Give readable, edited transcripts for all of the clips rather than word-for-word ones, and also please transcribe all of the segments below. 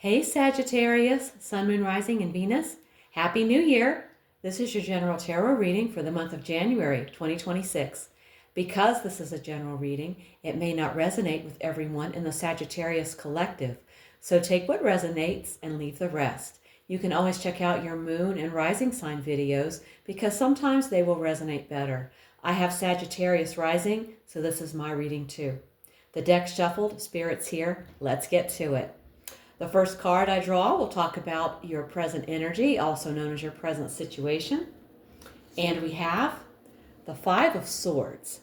Hey Sagittarius, Sun, Moon, Rising, and Venus. Happy New Year! This is your general tarot reading for the month of January 2026. Because this is a general reading, it may not resonate with everyone in the Sagittarius collective, so take what resonates and leave the rest. You can always check out your moon and rising sign videos because sometimes they will resonate better. I have Sagittarius rising, so this is my reading too. The deck shuffled, spirits here, let's get to it. The first card I draw will talk about your present energy, also known as your present situation. And we have the Five of Swords.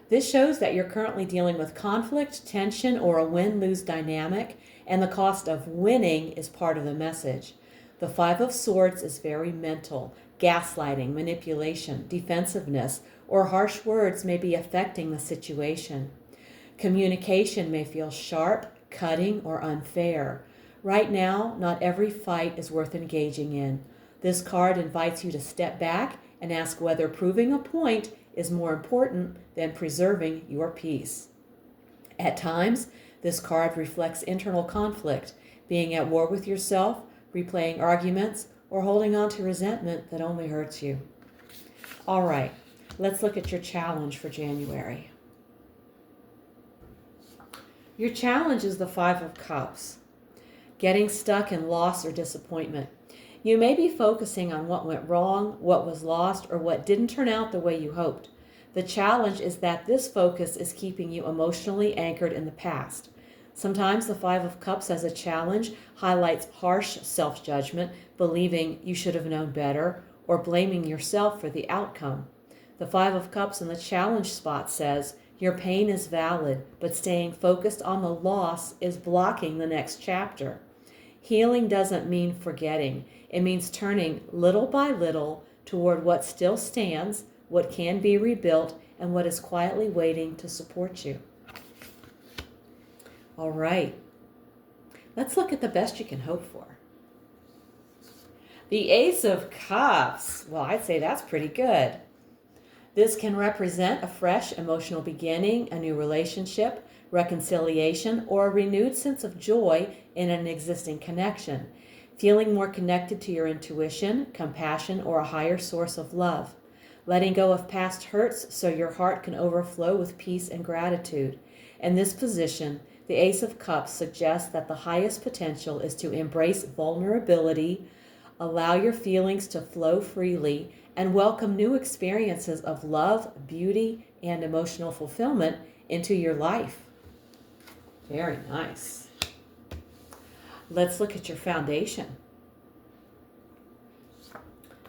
This shows that you're currently dealing with conflict, tension, or a win-lose dynamic, and the cost of winning is part of the message. The Five of Swords is very mental. Gaslighting, manipulation, defensiveness, or harsh words may be affecting the situation. Communication may feel sharp, cutting, or unfair. Right now, not every fight is worth engaging in. This card invites you to step back and ask whether proving a point is more important than preserving your peace. At times, this card reflects internal conflict, being at war with yourself, replaying arguments, or holding on to resentment that only hurts you. All right, let's look at your challenge for January. Your challenge is the Five of Cups, getting stuck in loss or disappointment. You may be focusing on what went wrong, what was lost, or what didn't turn out the way you hoped. The challenge is that this focus is keeping you emotionally anchored in the past. Sometimes the Five of Cups as a challenge highlights harsh self-judgment, believing you should have known better, or blaming yourself for the outcome. The Five of Cups in the challenge spot says, your pain is valid, but staying focused on the loss is blocking the next chapter. Healing doesn't mean forgetting. It means turning little by little toward what still stands, what can be rebuilt, and what is quietly waiting to support you. All right, let's look at the best you can hope for. The Ace of Cups. Well, I'd say that's pretty good. This can represent a fresh emotional beginning, a new relationship, reconciliation, or a renewed sense of joy in an existing connection, feeling more connected to your intuition, compassion, or a higher source of love, letting go of past hurts so your heart can overflow with peace and gratitude. In this position, the Ace of Cups suggests that the highest potential is to embrace vulnerability, allow your feelings to flow freely, and welcome new experiences of love, beauty, and emotional fulfillment into your life. Very nice. Let's look at your foundation.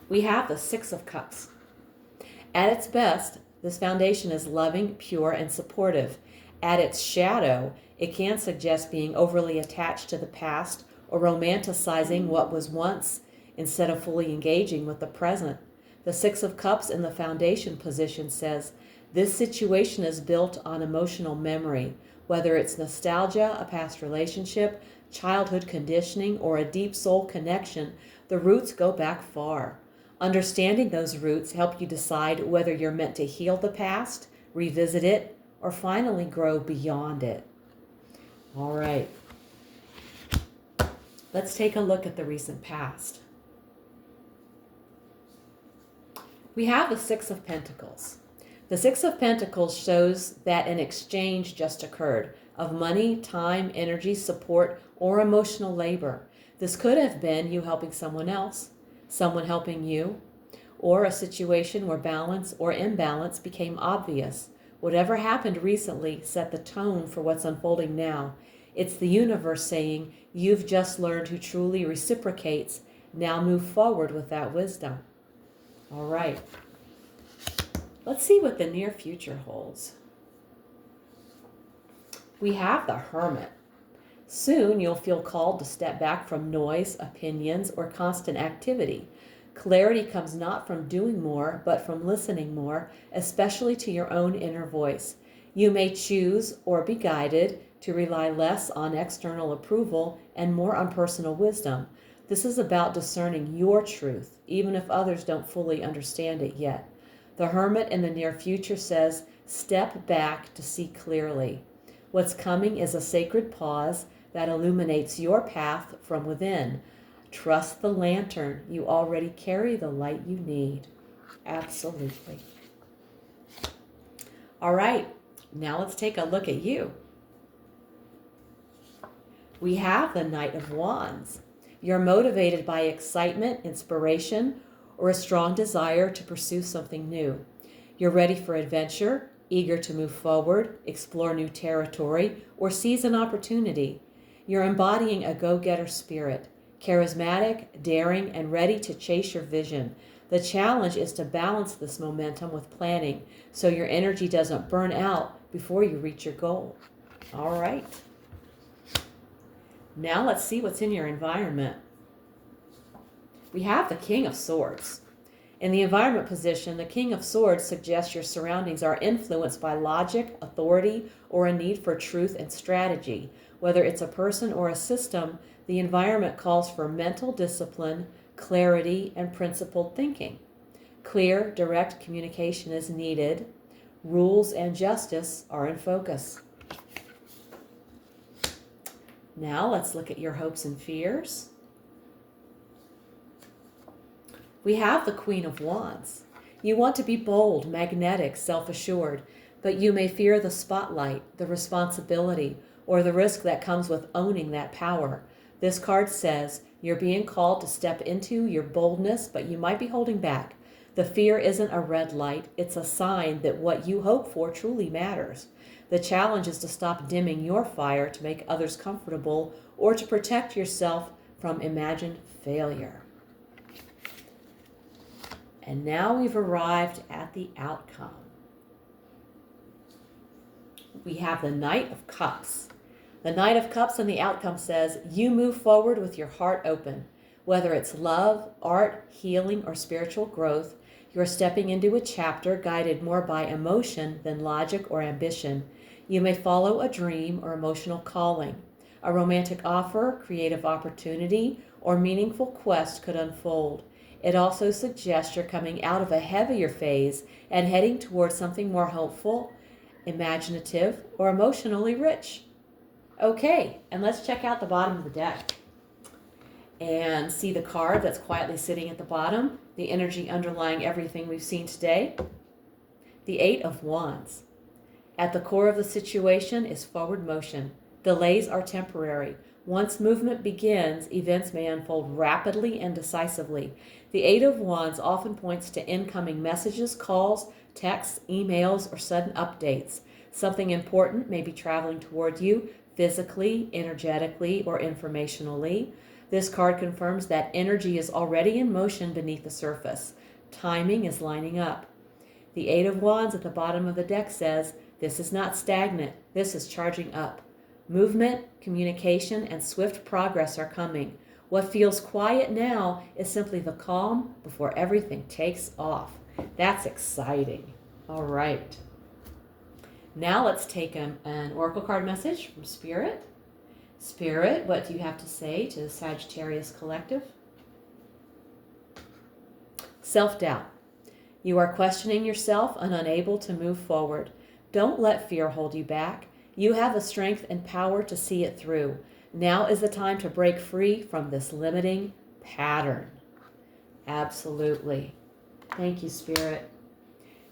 We have the Six of Cups. At its best, this foundation is loving, pure, and supportive. At its shadow, it can suggest being overly attached to the past or romanticizing what was once instead of fully engaging with the present. The Six of Cups in the foundation position says, this situation is built on emotional memory, whether it's nostalgia, a past relationship, childhood conditioning, or a deep soul connection. The roots go back far. Understanding those roots help you decide whether you're meant to heal the past, revisit it, or finally grow beyond it. All right. Let's take a look at the recent past. We have the Six of Pentacles. The Six of Pentacles shows that an exchange just occurred of money, time, energy, support, or emotional labor. This could have been you helping someone else, someone helping you, or a situation where balance or imbalance became obvious. Whatever happened recently set the tone for what's unfolding now. It's the universe saying, you've just learned who truly reciprocates. Now move forward with that wisdom. All right. Let's see what the near future holds. We have the Hermit. Soon you'll feel called to step back from noise, opinions, or constant activity. Clarity comes not from doing more, but from listening more, especially to your own inner voice. You may choose or be guided to rely less on external approval and more on personal wisdom. This is about discerning your truth, even if others don't fully understand it yet. The Hermit in the near future says, step back to see clearly. What's coming is a sacred pause, that illuminates your path from within. Trust the lantern. You already carry the light you need. Absolutely. All right, now let's take a look at you. We have the Knight of Wands. You're motivated by excitement, inspiration, or a strong desire to pursue something new. You're ready for adventure, eager to move forward, explore new territory, or seize an opportunity. You're embodying a go-getter spirit, charismatic, daring, and ready to chase your vision. The challenge is to balance this momentum with planning so your energy doesn't burn out before you reach your goal. All right. Now let's see what's in your environment. We have the King of Swords. In the environment position, the King of Swords suggests your surroundings are influenced by logic, authority, or a need for truth and strategy. Whether it's a person or a system, the environment calls for mental discipline, clarity, and principled thinking. Clear, direct communication is needed. Rules and justice are in focus. Now let's look at your hopes and fears. We have the Queen of Wands. You want to be bold, magnetic, self-assured, but you may fear the spotlight, the responsibility, or the risk that comes with owning that power. This card says you're being called to step into your boldness, but you might be holding back. The fear isn't a red light. It's a sign that what you hope for truly matters. The challenge is to stop dimming your fire to make others comfortable or to protect yourself from imagined failure. And now we've arrived at the outcome. We have the Knight of Cups. The Knight of Cups and the outcome says you move forward with your heart open. Whether it's love, art, healing, or spiritual growth, you're stepping into a chapter guided more by emotion than logic or ambition. You may follow a dream or emotional calling. A romantic offer, creative opportunity, or meaningful quest could unfold. It also suggests you're coming out of a heavier phase and heading towards something more hopeful, imaginative, or emotionally rich. Okay, and let's check out the bottom of the deck and see the card that's quietly sitting at the bottom, the energy underlying everything we've seen today. The Eight of Wands. At the core of the situation is forward motion. Delays are temporary. Once movement begins, events may unfold rapidly and decisively. The Eight of Wands often points to incoming messages, calls, texts, emails, or sudden updates. Something important may be traveling toward you physically, energetically, or informationally. This card confirms that energy is already in motion beneath the surface. Timing is lining up. The Eight of Wands at the bottom of the deck says, this is not stagnant, this is charging up. Movement, communication, and swift progress are coming. What feels quiet now is simply the calm before everything takes off. That's exciting. All right. Now let's take an oracle card message from Spirit. Spirit, what do you have to say to the Sagittarius collective? Self-doubt. You are questioning yourself and unable to move forward. Don't let fear hold you back. You have the strength and power to see it through. Now is the time to break free from this limiting pattern. Absolutely. Thank you, Spirit.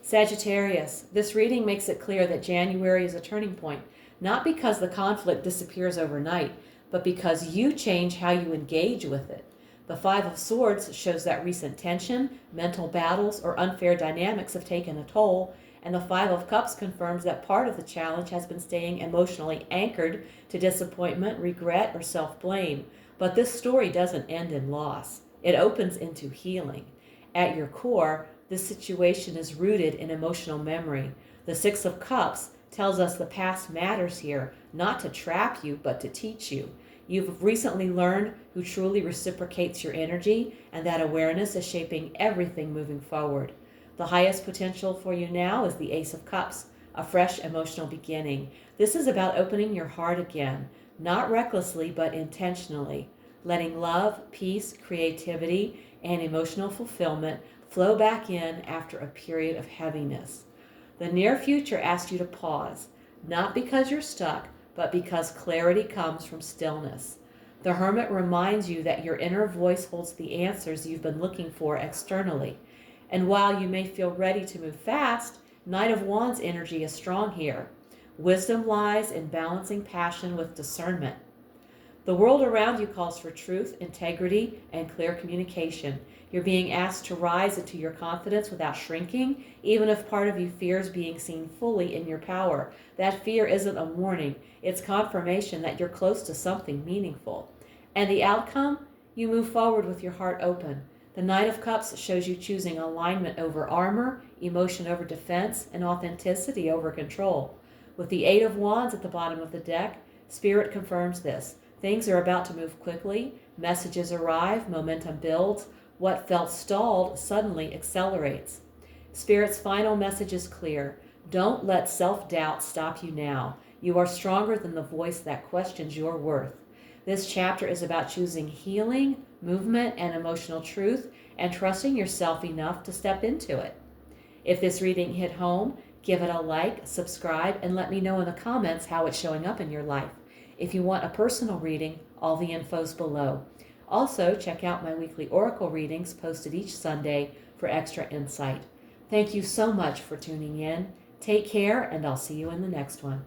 Sagittarius, this reading makes it clear that January is a turning point, not because the conflict disappears overnight, but because you change how you engage with it. The Five of Swords shows that recent tension, mental battles, or unfair dynamics have taken a toll, and the Five of Cups confirms that part of the challenge has been staying emotionally anchored to disappointment, regret, or self-blame. But this story doesn't end in loss. It opens into healing. At your core, this situation is rooted in emotional memory. The Six of Cups tells us the past matters here, not to trap you, but to teach you. You've recently learned who truly reciprocates your energy, and that awareness is shaping everything moving forward. The highest potential for you now is the Ace of Cups, a fresh emotional beginning. This is about opening your heart again, not recklessly, but intentionally, letting love, peace, creativity, and emotional fulfillment flow back in after a period of heaviness. The near future asks you to pause, not because you're stuck, but because clarity comes from stillness. The Hermit reminds you that your inner voice holds the answers you've been looking for externally. And while you may feel ready to move fast, Knight of Wands energy is strong here. Wisdom lies in balancing passion with discernment. The world around you calls for truth, integrity, and clear communication. You're being asked to rise into your confidence without shrinking, even if part of you fears being seen fully in your power. That fear isn't a warning, it's confirmation that you're close to something meaningful. And the outcome? You move forward with your heart open. The Knight of Cups shows you choosing alignment over armor, emotion over defense, and authenticity over control. With the Eight of Wands at the bottom of the deck, Spirit confirms this. Things are about to move quickly, messages arrive, momentum builds. What felt stalled suddenly accelerates. Spirit's final message is clear. Don't let self-doubt stop you now. You are stronger than the voice that questions your worth. This chapter is about choosing healing, movement, and emotional truth, and trusting yourself enough to step into it. If this reading hit home, give it a like, subscribe, and let me know in the comments how it's showing up in your life. If you want a personal reading, all the info's below. Also, check out my weekly oracle readings posted each Sunday for extra insight. Thank you so much for tuning in. Take care, and I'll see you in the next one.